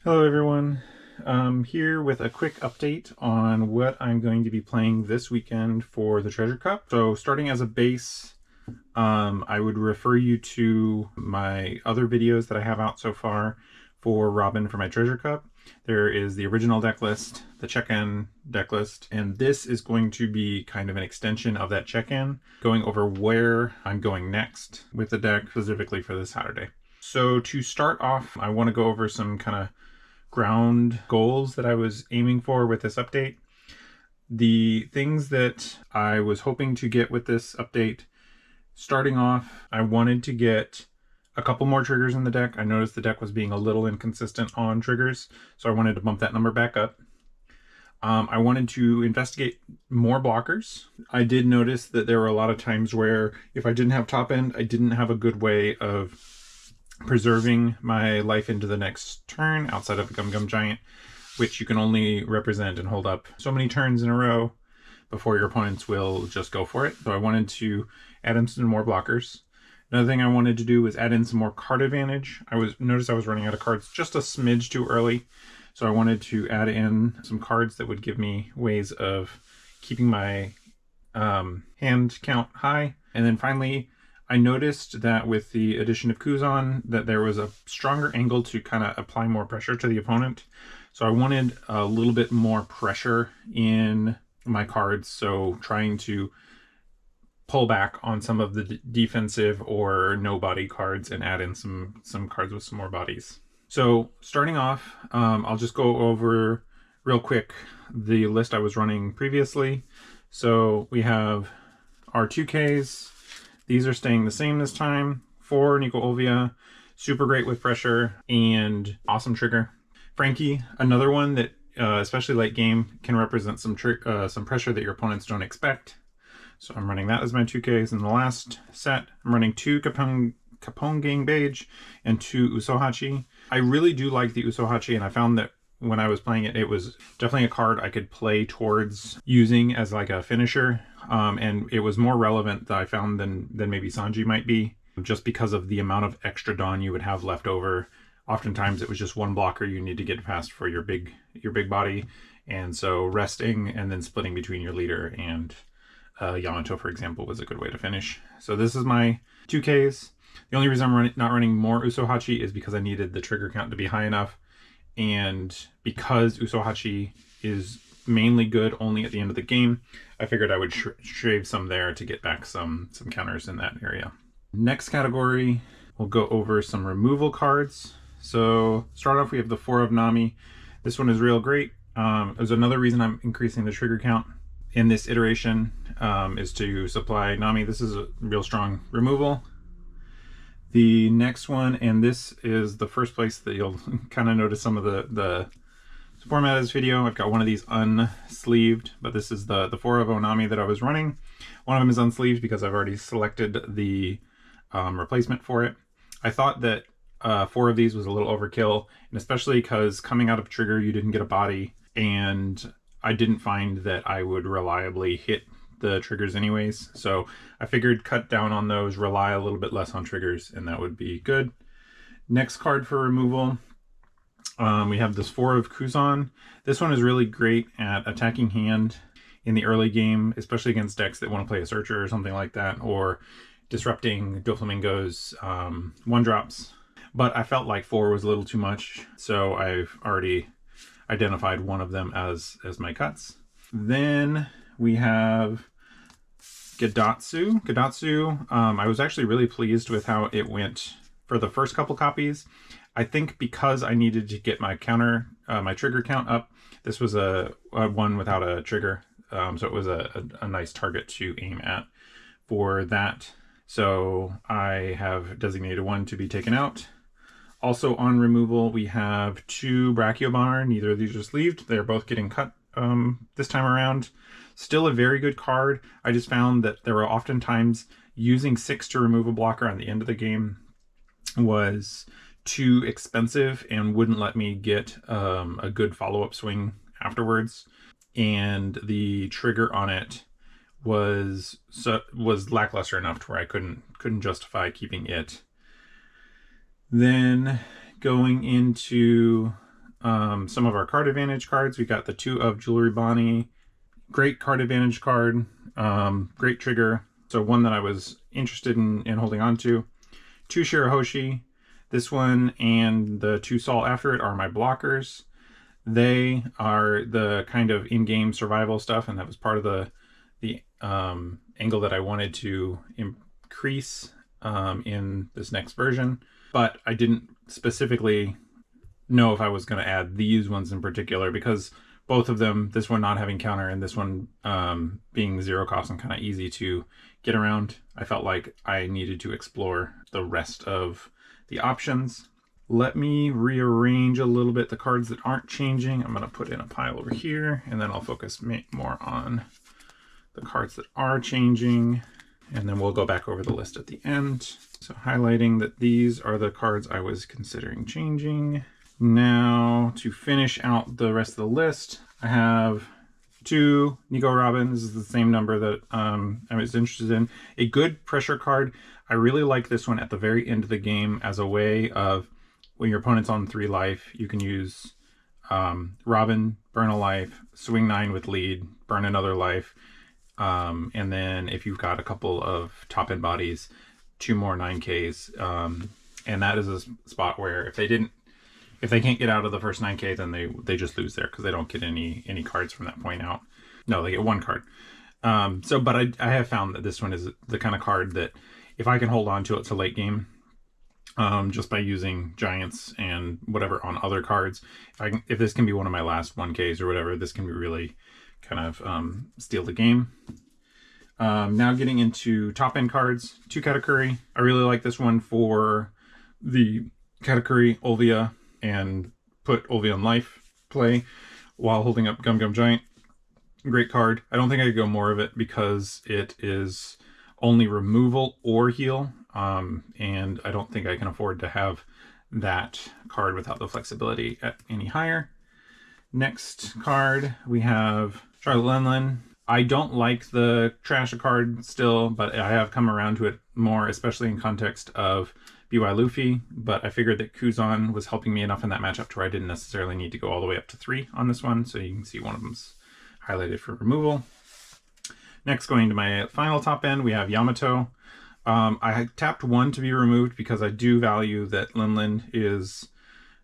Hello everyone, here with a quick update on what I'm going to be playing this weekend for the Treasure Cup. So starting as a base, I would refer you to my other videos that I have out so far for Robin for my Treasure Cup. There is the original deck list, the check-in deck list, and this is going to be kind of an extension of that check-in, going over where I'm going next with the deck specifically for this Saturday. So to start off, I want to go over some kind of ground goals that I was aiming for with this update. The things that I was hoping to get with this update, starting off, I wanted to get a couple more triggers in the deck. I noticed the deck was being a little inconsistent on triggers, so I wanted to bump that number back up. I wanted to investigate more blockers. I did notice that there were a lot of times where if I didn't have top end, I didn't have a good way of preserving my life into the next turn outside of a Gum Gum Giant, which you can only represent and hold up so many turns in a row before your opponents will just go for it. So I wanted to add in some more blockers. Another thing I wanted to do was add in some more card advantage. Noticed I was running out of cards just a smidge too early, so I wanted to add in some cards that would give me ways of keeping my hand count high. And then finally, I noticed that with the addition of Kuzan that there was a stronger angle to kind of apply more pressure to the opponent. So I wanted a little bit more pressure in my cards, so trying to pull back on some of the defensive or no body cards and add in some cards with some more bodies. So starting off, I'll just go over real quick the list I was running previously. So we have our 2Ks. These are staying the same this time. 4 Nico Olvia, super great with pressure and awesome trigger. Frankie, another one that, especially late game, can represent some pressure that your opponents don't expect. So I'm running that as my 2Ks. In the last set, I'm running 2 Capone Gang Beige and 2 Usohachi. I really do like the Usohachi, and I found that when I was playing it, it was definitely a card I could play towards using as like a finisher. And it was more relevant that I found than maybe Sanji might be, just because of the amount of extra Dawn you would have left over. Oftentimes it was just one blocker you need to get past for your big body, and so resting and then splitting between your leader and Yamato, for example, was a good way to finish. So this is my 2Ks. The only reason I'm not running more Usohachi is because I needed the trigger count to be high enough, and because Usohachi is mainly good only at the end of the game, I figured I would shave some there to get back some counters in that area. Next category, we'll go over some removal cards. So start off, we have the 4 of Nami. This one is real great. There's another reason I'm increasing the trigger count in this iteration, is to supply Nami. This is a real strong removal. The next one, and this is the first place that you'll kind of notice some of the format of this video. I've got one of these unsleeved, but this is the 4 of Onami that I was running. One of them is unsleeved because I've already selected the replacement for it. I thought that 4 of these was a little overkill, and especially because coming out of trigger you didn't get a body, and I didn't find that I would reliably hit the triggers anyways, so I figured cut down on those, rely a little bit less on triggers, and that would be good. Next card for removal, we have this 4 of Kuzan. This one is really great at attacking hand in the early game, especially against decks that want to play a Searcher or something like that, or disrupting Doflamingo's 1-drops. But I felt like 4 was a little too much, so I've already identified one of them as my cuts. Then we have Gadatsu. I was actually really pleased with how it went for the first couple copies. I think because I needed to get my trigger count up, this was a one without a trigger, so it was a nice target to aim at for that. So I have designated 1 to be taken out. Also on removal, we have 2 Brachiobar. Neither of these are sleeved. They're both getting cut this time around. Still a very good card. I just found that there were oftentimes using 6 to remove a blocker on the end of the game was too expensive and wouldn't let me get a good follow-up swing afterwards. And the trigger on it was lackluster enough to where I couldn't justify keeping it. Then going into some of our card advantage cards. We got the 2 of Jewelry Bonnie, great card advantage card, great trigger. So one that I was interested in holding on to. 2 Shirahoshi. This one and the 2 Salt after it are my blockers. They are the kind of in-game survival stuff, and that was part of the angle that I wanted to increase in this next version. But I didn't specifically know if I was going to add these ones in particular, because both of them, this one not having counter and this one being 0 cost and kind of easy to get around, I felt like I needed to explore the rest of the options. Let me rearrange a little bit the cards that aren't changing. I'm going to put in a pile over here, and then I'll focus more on the cards that are changing, and then we'll go back over the list at the end. So highlighting that these are the cards I was considering changing. Now to finish out the rest of the list, I have 2 Nico Robin. This is the same number that I was interested in. A good pressure card. I really like this one at the very end of the game as a way of, when your opponent's on 3 life, you can use Robin, burn a life, swing 9 with lead, burn another life, and then if you've got a couple of top-end bodies, 2 more 9Ks. And that is a spot where if they can't get out of the first 9K, then they just lose there, because they don't get any cards from that point out. No, they get 1 card. But I have found that this one is the kind of card that if I can hold on to it to late game, just by using giants and whatever on other cards, if this can be one of my last 1Ks or whatever, this can be really kind of steal the game. Now getting into top end cards, 2 Katakuri. I really like this one for the Katakuri Olvia and put Olvia on life play while holding up Gum Gum Giant. Great card. I don't think I could go more of it because it is only removal or heal. And I don't think I can afford to have that card without the flexibility at any higher. Next card, we have Charlotte Lenlin. I don't like the trash card still, but I have come around to it more, especially in context of BY Luffy. But I figured that Kuzan was helping me enough in that matchup to where I didn't necessarily need to go all the way up to 3 on this one. So you can see one of them's highlighted for removal. Next, going to my final top end, we have Yamato. I tapped 1 to be removed because I do value that Linlin is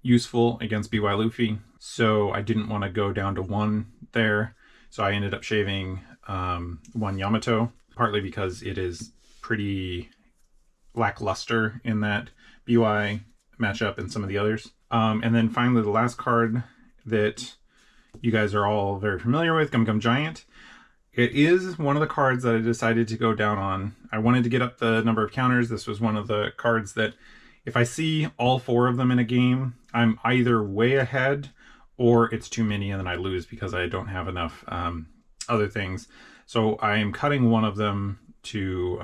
useful against BY Luffy. So I didn't want to go down to 1 there. So I ended up shaving 1 Yamato, partly because it is pretty lackluster in that BY matchup and some of the others. And then finally, the last card that you guys are all very familiar with, Gum Gum Giant. It is one of the cards that I decided to go down on. I wanted to get up the number of counters. This was one of the cards that if I see all 4 of them in a game, I'm either way ahead or it's too many and then I lose because I don't have enough other things. So I am cutting one of them to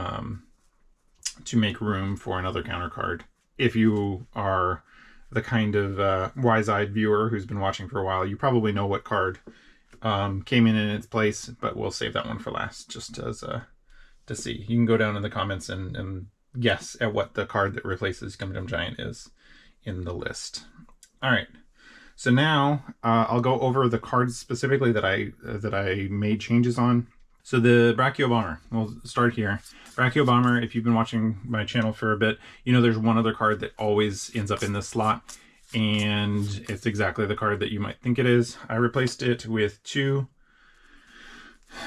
make room for another counter card. If you are the kind of wise-eyed viewer who's been watching for a while, you probably know what card came in its place, but we'll save that one for last, just as to see. You can go down in the comments and guess at what the card that replaces Gum Gum Giant is in the list. All right, so now I'll go over the cards specifically that I made changes on. So the Brachio Bomber, we'll start here. Brachio Bomber, if you've been watching my channel for a bit, you know there's one other card that always ends up in this slot, and it's exactly the card that you might think it is. I replaced it with 2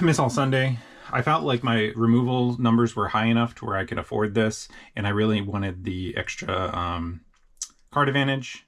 Miss All Sunday. I felt like my removal numbers were high enough to where I could afford this, and I really wanted the extra card advantage,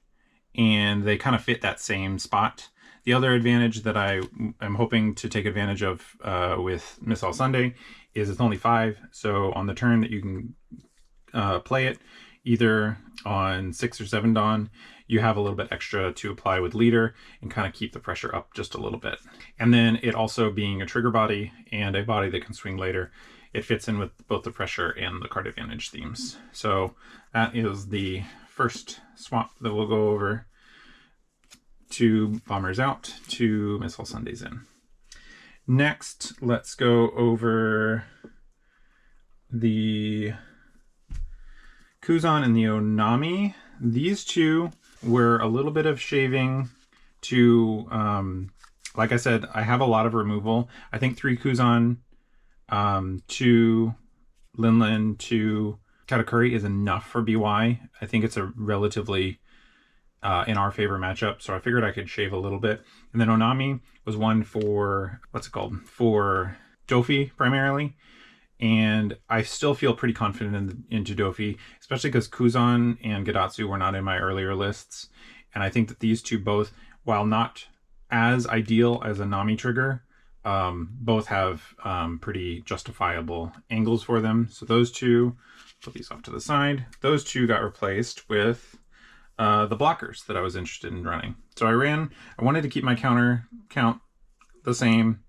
and they kind of fit that same spot. The other advantage that I am hoping to take advantage of with Miss All Sunday is it's only 5, so on the turn that you can play it, either on 6 or 7 Dawn, you have a little bit extra to apply with leader and kind of keep the pressure up just a little bit. And then it also being a trigger body and a body that can swing later, it fits in with both the pressure and the card advantage themes. So that is the first swap that we'll go over. 2 Bombers out, 2 Miss All Sundays in. Next, let's go over the Kuzan and the Onami. These 2 were a little bit of shaving to, like I said, I have a lot of removal. I think 3 Kuzan, 2 Linlin, 2 Katakuri is enough for BY. I think it's a relatively in our favor matchup, so I figured I could shave a little bit. And then Onami was one for, what's it called? For Dofi primarily. And I still feel pretty confident into Dofi, especially because Kuzan and Gadatsu were not in my earlier lists. And I think that these two both, while not as ideal as a Nami trigger, both have pretty justifiable angles for them. So those two, put these off to the side. Those two got replaced with the blockers that I was interested in running. So I wanted to keep my counter count the same,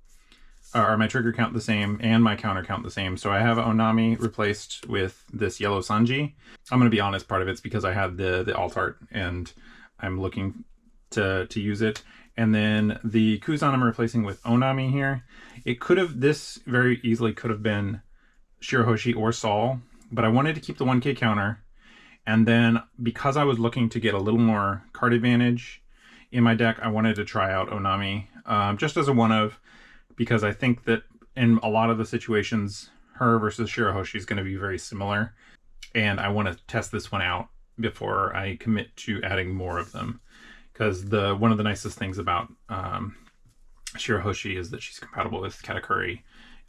or my trigger count the same, and my counter count the same. So I have Onami replaced with this yellow Sanji. I'm going to be honest, part of it's because I had the alt art and I'm looking to use it. And then the Kuzan I'm replacing with Onami here. It could have, this very easily could have been Shirahoshi or Sol, but I wanted to keep the 1k counter. And then because I was looking to get a little more card advantage in my deck, I wanted to try out Onami just as a one of, because I think that in a lot of the situations, her versus Shirahoshi is going to be very similar. And I want to test this one out before I commit to adding more of them. Because one of the nicest things about Shirahoshi is that she's compatible with Katakuri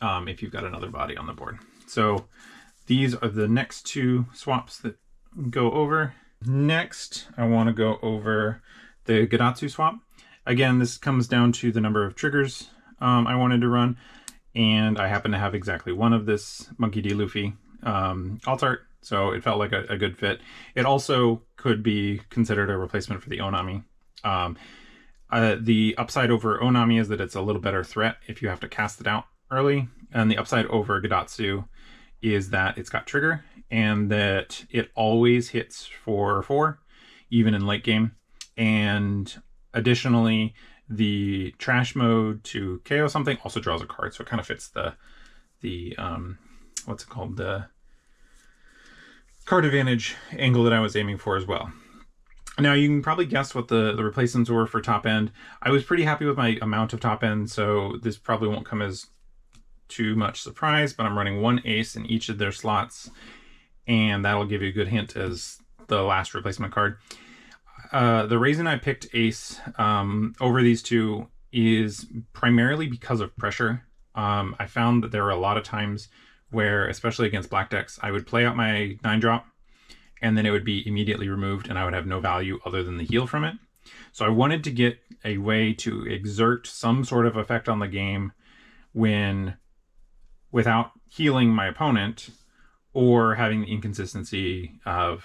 if you've got another body on the board. So these are the next two swaps that go over. Next, I want to go over the Gadatsu swap. Again, this comes down to the number of triggers I wanted to run, and I happen to have exactly one of this Monkey D. Luffy alt art, so it felt like a good fit. It also could be considered a replacement for the Onami. The upside over Onami is that it's a little better threat if you have to cast it out early, and the upside over Gadatsu is that it's got trigger and that it always hits for 4, even in late game. And additionally, the trash mode to KO something also draws a card, so it kind of fits the what's it called, the card advantage angle that I was aiming for as well. Now you can probably guess what the replacements were for top end. I was pretty happy with my amount of top end, so this probably won't come as too much surprise, but I'm running 1 ace in each of their slots, and that'll give you a good hint as the last replacement card. The reason I picked ace over these two is primarily because of pressure. I found that there were a lot of times where, especially against black decks, I would play out my 9-drop and then it would be immediately removed and I would have no value other than the heal from it. So I wanted to get a way to exert some sort of effect on the game without healing my opponent or having the inconsistency of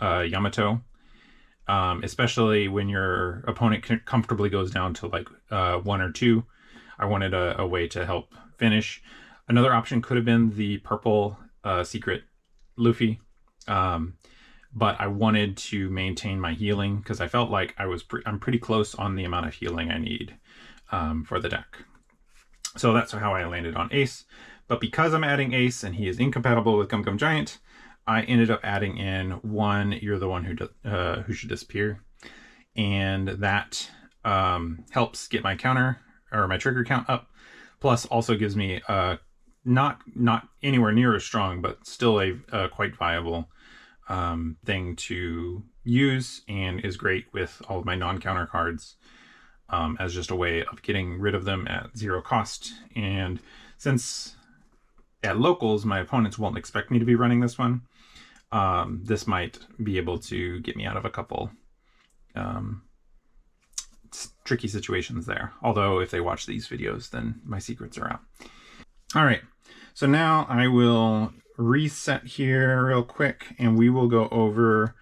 Yamato. Especially when your opponent comfortably goes down to like 1 or 2. I wanted a way to help finish. Another option could have been the purple secret Luffy, but I wanted to maintain my healing because I felt like I'm pretty close on the amount of healing I need for the deck. So that's how I landed on ace. But because I'm adding ace and he is incompatible with Gum Gum Giant, I ended up adding in 1 You're the One Who Should Disappear, and that helps get my counter or my trigger count up, plus also gives me not anywhere near as strong, but still a quite viable thing to use, and is great with all of my non-counter cards as just a way of getting rid of them at 0 cost. And since at locals my opponents won't expect me to be running this one, this might be able to get me out of a couple tricky situations there. Although if they watch these videos, then my secrets are out. All right, so now I will reset here real quick and we will go over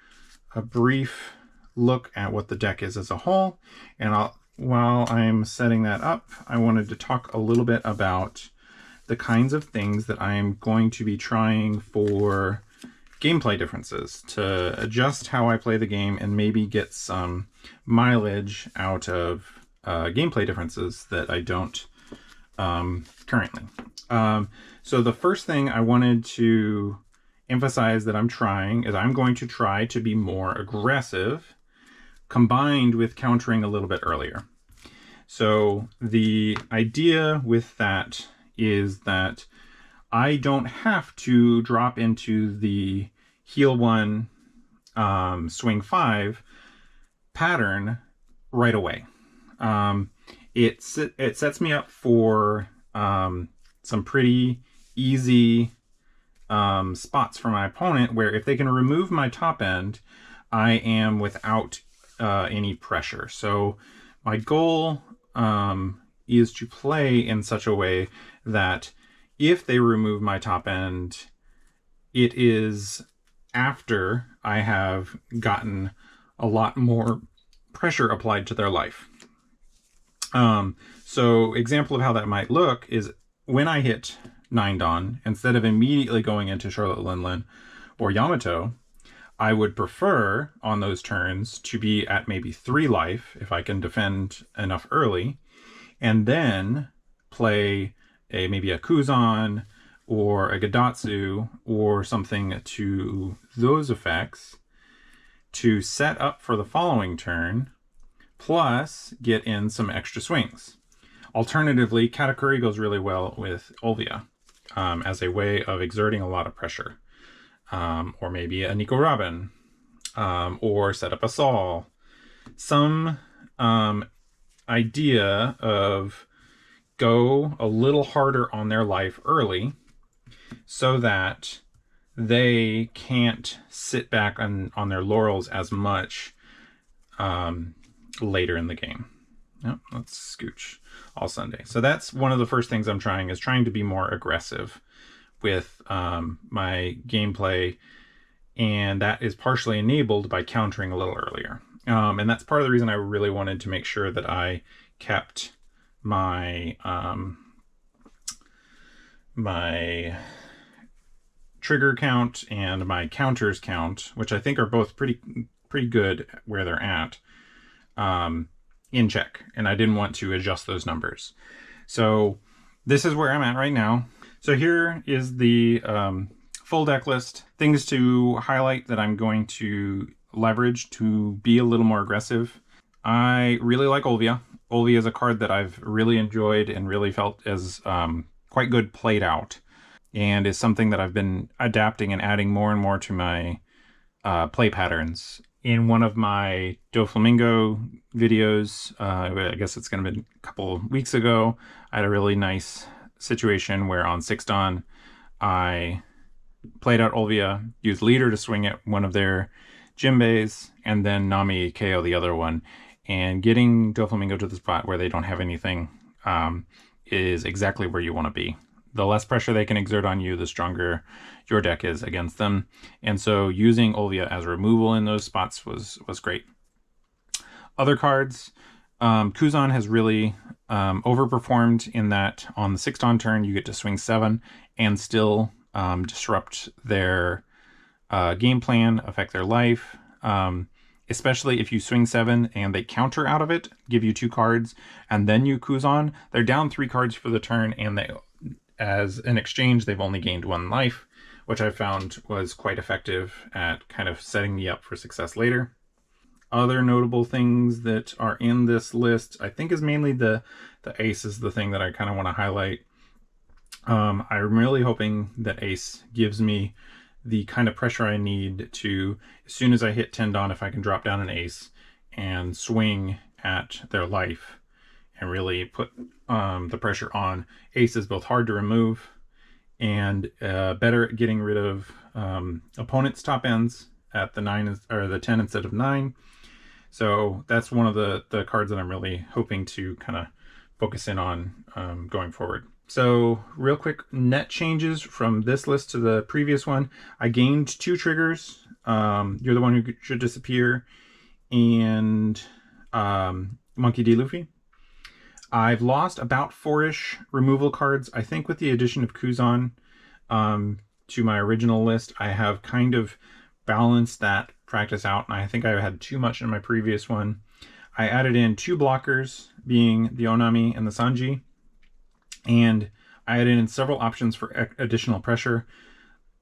a brief look at what the deck is as a whole. And while I'm setting that up, I wanted to talk a little bit about the kinds of things that I am going to be trying for gameplay differences to adjust how I play the game and maybe get some mileage out of gameplay differences that I don't currently. So the first thing I wanted to emphasize that I'm trying is I'm going to try to be more aggressive combined with countering a little bit earlier. So the idea with that is that I don't have to drop into the heal 1, swing 5 pattern right away. It sets me up for some pretty easy spots for my opponent, where if they can remove my top end, I am without any pressure. So my goal is to play in such a way that if they remove my top end, it is after I have gotten a lot more pressure applied to their life. So example of how that might look is when I hit 9 Dawn, instead of immediately going into Charlotte Linlin or Yamato, I would prefer on those turns to be at maybe 3 life if I can defend enough early, and then play maybe a Kuzan or a Gadatsu or something to those effects to set up for the following turn, plus get in some extra swings. Alternatively, Katakuri goes really well with Olvia as a way of exerting a lot of pressure. Or maybe a Nico Robin, or set up a Saul. Some idea of go a little harder on their life early so that they can't sit back on their laurels as much later in the game. Yep, let's scooch all Sunday. So that's one of the first things I'm trying to be more aggressive with my gameplay, and that is partially enabled by countering a little earlier. And that's part of the reason I really wanted to make sure that I kept my my trigger count and my counters count, which I think are both pretty good where they're at, in check, and I didn't want to adjust those numbers. So this is where I'm at right now. So here is the full deck list. Things to highlight that I'm going to leverage to be a little more aggressive. I really like Olvia. Olvia is a card that I've really enjoyed and really felt as quite good played out, and is something that I've been adapting and adding more and more to my play patterns. In one of my Doflamingo videos, I guess it's going to be a couple of weeks ago, I had a really nice situation where on 6 Dawn, I played out Olvia, used Leader to swing at one of their Jimbes, and then Nami KO the other one. And getting Doflamingo to the spot where they don't have anything is exactly where you want to be. The less pressure they can exert on you, the stronger your deck is against them. And so using Olvia as removal in those spots was great. Other cards, Kuzan has really overperformed in that on the 6 Dawn turn, you get to swing 7 and still disrupt their game plan, affect their life. Especially if you swing 7 and they counter out of it, give you 2 cards, and then you Kuzan, they're down 3 cards for the turn, and they, as an exchange, they've only gained 1 life, which I found was quite effective at kind of setting me up for success later. Other notable things that are in this list, I think, is mainly the Ace is the thing that I kind of want to highlight. I'm really hoping that Ace gives me the kind of pressure I need to, as soon as I hit 10 Dawn, if I can drop down an Ace and swing at their life and really put the pressure on. Ace is both hard to remove and better at getting rid of opponents' top ends at the 9 or the 10 instead of 9. So that's one of the cards that I'm really hoping to kind of focus in on going forward. So real quick, net changes from this list to the previous one. I gained 2 triggers. You're the One Who Should Disappear and Monkey D. Luffy. I've lost about 4-ish removal cards. I think with the addition of Kuzan to my original list, I have kind of balanced that practice out, and I think I had too much in my previous one. I added in 2 blockers, being the Onami and the Sanji, and I added in several options for additional pressure.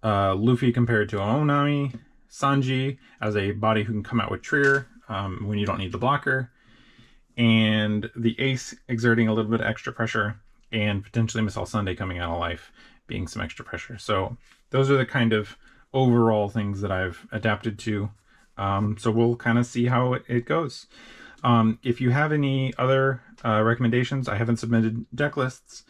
Luffy compared to Onami, Sanji as a body who can come out with trigger when you don't need the blocker, and the ace exerting a little bit of extra pressure, and potentially Miss All Sunday coming out of life being some extra pressure. So those are the kind of overall things that I've adapted to. So we'll kind of see how it goes. If you have any other recommendations, I haven't submitted deck lists.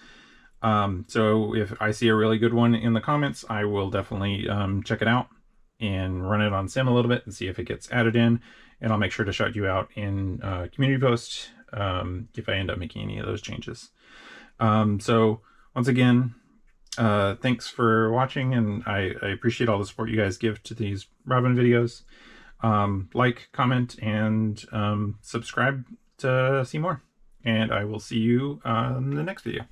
So if I see a really good one in the comments, I will definitely check it out and run it on sim a little bit and see if it gets added in. And I'll make sure to shout you out in community post if I end up making any of those changes. So once again, thanks for watching, and I appreciate all the support you guys give to these Robin videos. Like, comment, and subscribe to see more. And I will see you in the next video.